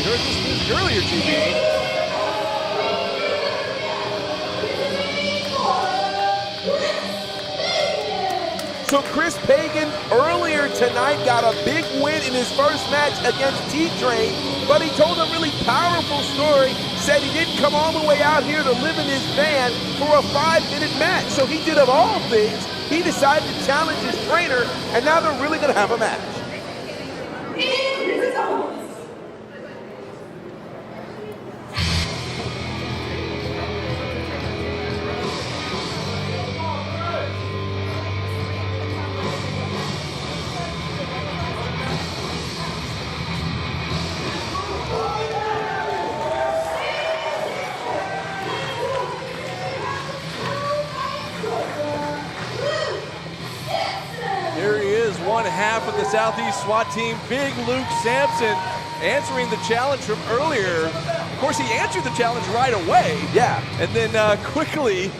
heard this music earlier, GB. So Chris Pagan earlier tonight got a big win in his first match against T-Train, but he told a really powerful story, said he didn't come all the way out here to live in his van for a 5-minute match. So he did, of all things, he decided to challenge his trainer, and now they're really gonna have a match. Here he is, one half of the Southeast SWAT team, Big Luke Sampson, answering the challenge from earlier. Of course, he answered the challenge right away. Yeah. And then quickly,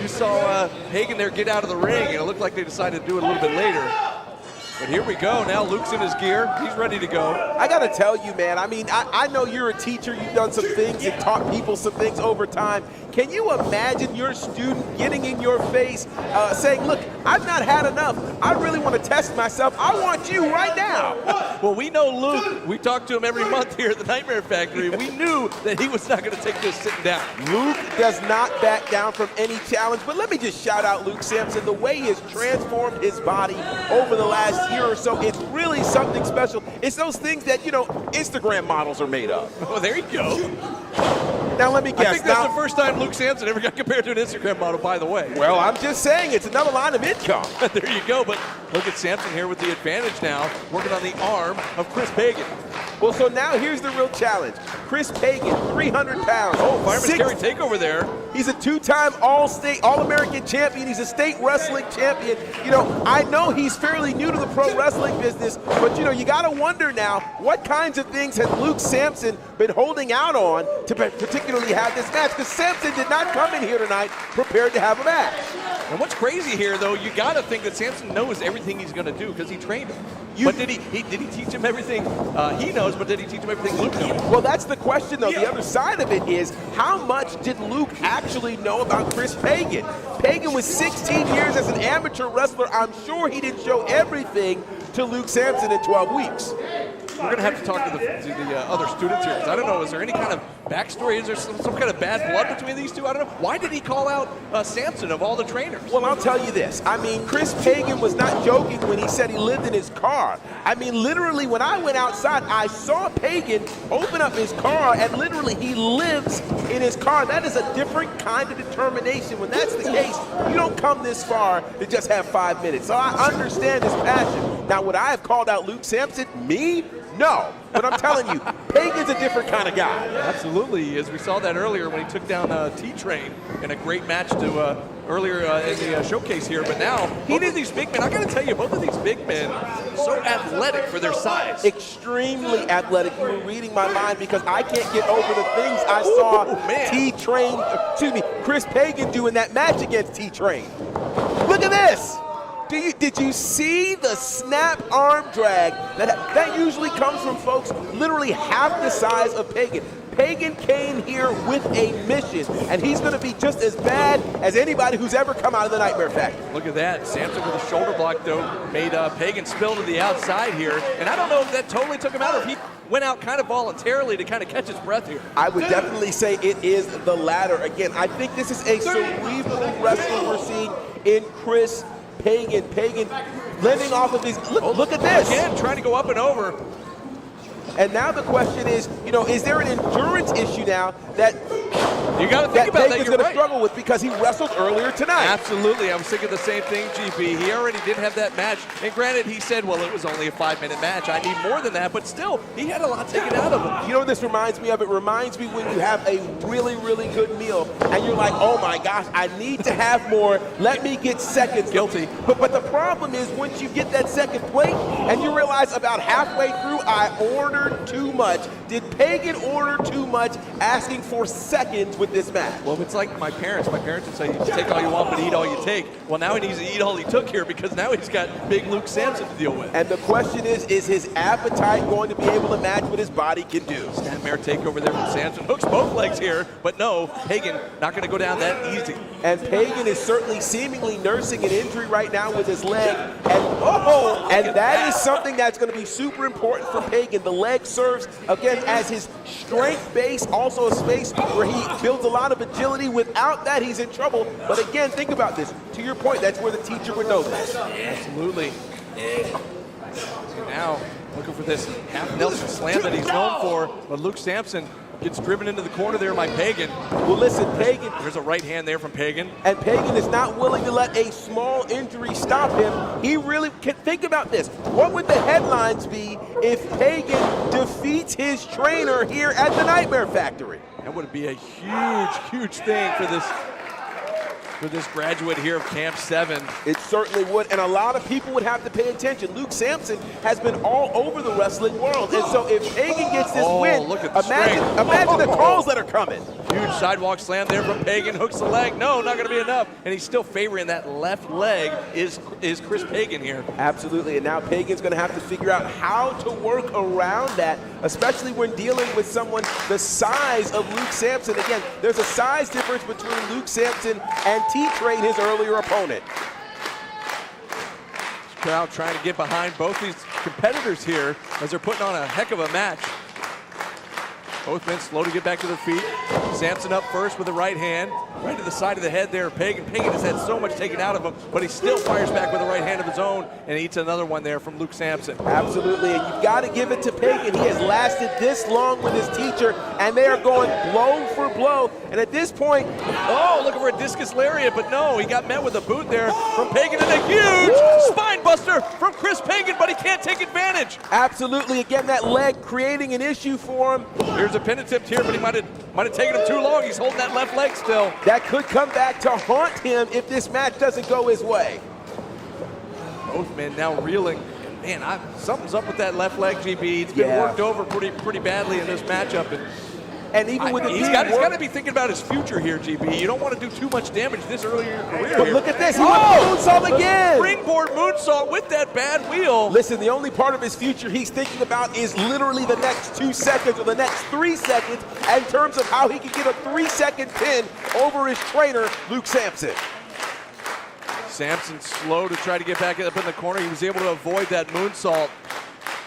you saw Pagan there get out of the ring, and it looked like they decided to do it a little bit later. But here we go. Now Luke's in his gear. He's ready to go. I got to tell you, man, I mean, I know you're a teacher. You've done some things and taught people some things over time. Can you imagine your student getting in your face saying, look, I've not had enough. I really want to test myself. I want you right now. Well, we know Luke. We talk to him every month here at the Nightmare Factory. We knew that he was not going to take this sitting down. Luke does not back down from any challenge, but let me just shout out Luke Sampson. The way he has transformed his body over the last year or so, it's really something special. It's those things that, you know, Instagram models are made of. Oh, there you go. Now, let me guess. I think that's the first time Luke Sampson ever got compared to an Instagram model, by the way. Well, I'm just saying, it's another line of income. There you go, but look at Sampson here with the advantage now, working on the arm of Chris Pagan. Well, so now here's the real challenge. Chris Pagan, 300 pounds. Oh, Fireman's Carry takeover there. He's a two-time All-State, All-American champion. He's a state wrestling champion. You know, I know he's fairly new to the pro wrestling business, but, you know, you got to wonder now, what kinds of things has Luke Sampson been holding out on to particularly have this match? Because Sampson did not come in here tonight prepared to have a match. And what's crazy here, though, you got to think that Sampson knows everything he's going to do because he trained him. But did he teach him everything he knows, but did he teach him everything Luke knows? Well, that's the question, though. The other side of it is, how much did Luke actually know about Chris Pagan? Pagan was 16 years as an amateur wrestler. I'm sure he didn't show everything to Luke Sampson in 12 weeks. We're going to have to talk to the other students here, because I don't know, is there any kind of backstory? Is there some kind of bad blood between these two? I don't know. Why did he call out Sampson of all the trainers? Well, I'll tell you this. I mean, Chris Pagan was not joking when he said he lived in his car. I mean, literally, when I went outside, I saw Pagan open up his car, and literally, he lives in his car. That is a different kind of determination. When that's the case, you don't come this far to just have 5 minutes. So I understand his passion. Now, would I have called out Luke Sampson? Me? No, but I'm telling you, Pagan's a different kind of guy. Absolutely, as we saw that earlier when he took down T-Train in a great match to earlier in the showcase here. But now, both of these big men, I got to tell you, both of these big men, so athletic for their size. Extremely athletic. You were reading my mind because I can't get over the things I saw T-Train, excuse me, Chris Pagan do in that match against T-Train. Look at this. Did you see the snap arm drag? That usually comes from folks literally half the size of Pagan. Pagan came here with a mission, and he's going to be just as bad as anybody who's ever come out of the Nightmare Factory. Look at that. Sampson with a shoulder block, though, made Pagan spill to the outside here. And I don't know if that totally took him out or if he went out kind of voluntarily to kind of catch his breath here. I would definitely say it is the latter. Again, I think this is a cerebral wrestler we're seeing in Chris Pagan living off of these. Look at this. Again, trying to go up and over. And now the question is, you know, is there an endurance issue now that you got to think about that? Pagan's going to struggle with because he wrestled earlier tonight? Absolutely. I was thinking the same thing, GP. He already did have that match. And granted, he said, well, it was only a 5-minute match. I need more than that. But still, he had a lot taken out of him. You know what this reminds me of? It reminds me when you have a really, really good meal and you're like, oh my gosh, I need to have more. Let me get seconds. Guilty. But the problem is once you get that second plate and you realize about halfway through, I ordered too much? Did Pagan order too much asking for seconds with this match? Well, it's like my parents. My parents would say, you take all you want, but eat all you take. Well, now he needs to eat all he took here because now he's got big Luke Sampson to deal with. And the question is his appetite going to be able to match what his body can do? Snapmare takeover there from Sampson. Hooks both legs here, but no, Pagan not going to go down that easy. And Pagan is certainly seemingly nursing an injury right now with his leg. And that is something that's going to be super important for Pagan. The leg serves, again, as his strength base, also a space where he builds a lot of agility. Without that, he's in trouble. But again, think about this. To your point, that's where the teacher would know this. Absolutely. And now, looking for this half Nelson slam that he's known for, but Luke Sampson gets driven into the corner there by Pagan. Well, listen, Pagan. There's a right hand there from Pagan. And Pagan is not willing to let a small injury stop him. He really can think about this. What would the headlines be if Pagan defeats his trainer here at the Nightmare Factory? That would be a huge, huge thing for this graduate here of Camp 7. It certainly would, and a lot of people would have to pay attention. Luke Sampson has been all over the wrestling world, and so if Pagan gets this win, look at the imagine the calls that are coming. Huge sidewalk slam there from Pagan, hooks the leg. No, not gonna be enough. And he's still favoring that left leg is Chris Pagan here. Absolutely, and now Pagan's gonna have to figure out how to work around that, especially when dealing with someone the size of Luke Sampson. Again, there's a size difference between Luke Sampson and T-Train, his earlier opponent. Crowd trying to get behind both these competitors here as they're putting on a heck of a match. Both men slow to get back to their feet. Sampson up first with the right hand, right to the side of the head there. Pagan has had so much taken out of him, but he still fires back with a right hand of his own and eats another one there from Luke Sampson. Absolutely, and you've got to give it to Pagan. He has lasted this long with his teacher, and they are going blow for blow. And at this point, looking for a discus lariat, but no, he got met with a boot there from Pagan and a huge spine buster from Chris Pagan, but he can't take advantage. Absolutely, again, that leg creating an issue for him. Here's a pin attempt here, but he might have taken him too long. He's holding that left leg still. That could come back to haunt him if this match doesn't go his way. Both men now reeling. Man, something's up with that left leg, GB. It's been worked over pretty badly in this matchup. And even with he's got to be thinking about his future here, GB. You don't want to do too much damage this early in your career. But look at this. He went moonsault again. Springboard moonsault with that bad wheel. Listen, the only part of his future he's thinking about is literally the next 2 seconds or the next 3 seconds in terms of how he can get a 3-second pin over his trainer, Luke Sampson. Sampson slow to try to get back up in the corner. He was able to avoid that moonsault.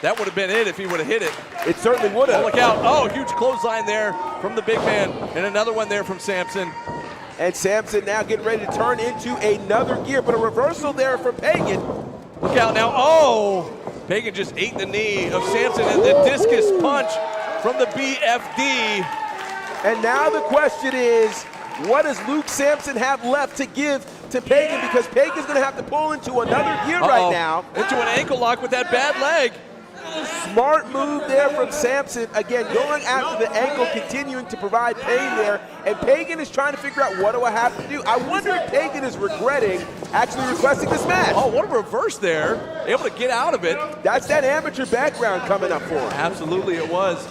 That would have been it if he would have hit it. It certainly would have. Oh, look out. Oh, huge clothesline there from the big man. And another one there from Sampson. And Sampson now getting ready to turn into another gear, but a reversal there from Pagan. Look out now. Oh, Pagan just ate the knee of Sampson and the discus punch from the BFD. And now the question is, what does Luke Sampson have left to give to Pagan? Because Pagan's going to have to pull into another gear right now. Into an ankle lock with that bad leg. Smart move there from Sampson. Again, going after the ankle, continuing to provide pain there. And Pagan is trying to figure out, what do I have to do? I wonder if Pagan is regretting actually requesting this match. Oh, what a reverse there. Able to get out of it. That's that amateur background coming up for him. Absolutely it was.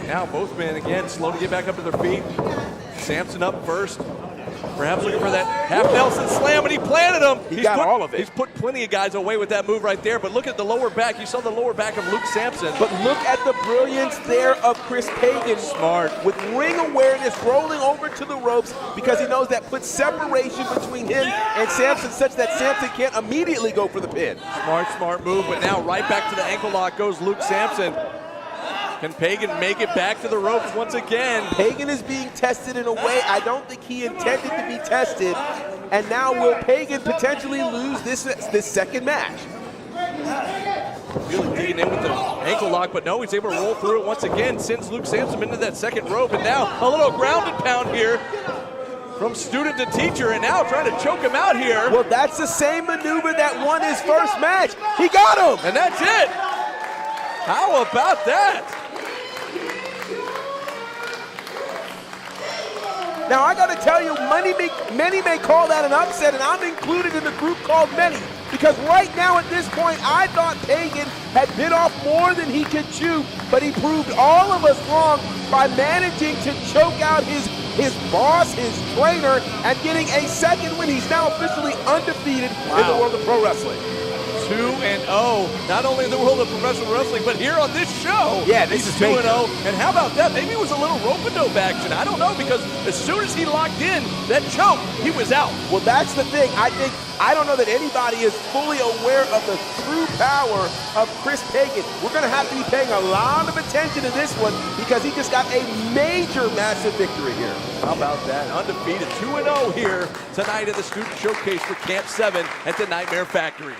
Now both men, again, slow to get back up to their feet. Sampson up first. Perhaps looking for that half Nelson slam, and he planted him. He got all of it. He's put plenty of guys away with that move right there, but look at the lower back. You saw the lower back of Luke Sampson. But look at the brilliance there of Chris Pagan. Smart. With ring awareness, rolling over to the ropes because he knows that puts separation between him and Sampson such that Sampson can't immediately go for the pin. Smart move, but now right back to the ankle lock goes Luke Sampson. Can Pagan make it back to the ropes once again? Pagan is being tested in a way I don't think he intended to be tested. And now will Pagan potentially lose this second match? Really digging in with the ankle lock, but no, he's able to roll through it once again, sends Luke Sampson into that second rope, and now a little grounded pound here from student to teacher, and now trying to choke him out here. Well, that's the same maneuver that won his first match. He got him! And that's it! How about that? Now, I got to tell you, many may call that an upset, and I'm included in the group called many. Because right now at this point, I thought Pagan had bit off more than he could chew, but he proved all of us wrong by managing to choke out his boss, his trainer, and getting a second win. He's now officially undefeated in the world of pro wrestling. 2-0, not only in the world of professional wrestling, but here on this show. Yeah, this is 2-0. And how about that? Maybe it was a little rope-a-dope action. I don't know, because as soon as he locked in that choke, he was out. Well, that's the thing. I don't know that anybody is fully aware of the true power of Chris Pagan. We're going to have to be paying a lot of attention to this one because he just got a major, massive victory here. How about that? Undefeated 2-0 here tonight at the Student Showcase for Camp 7 at the Nightmare Factory.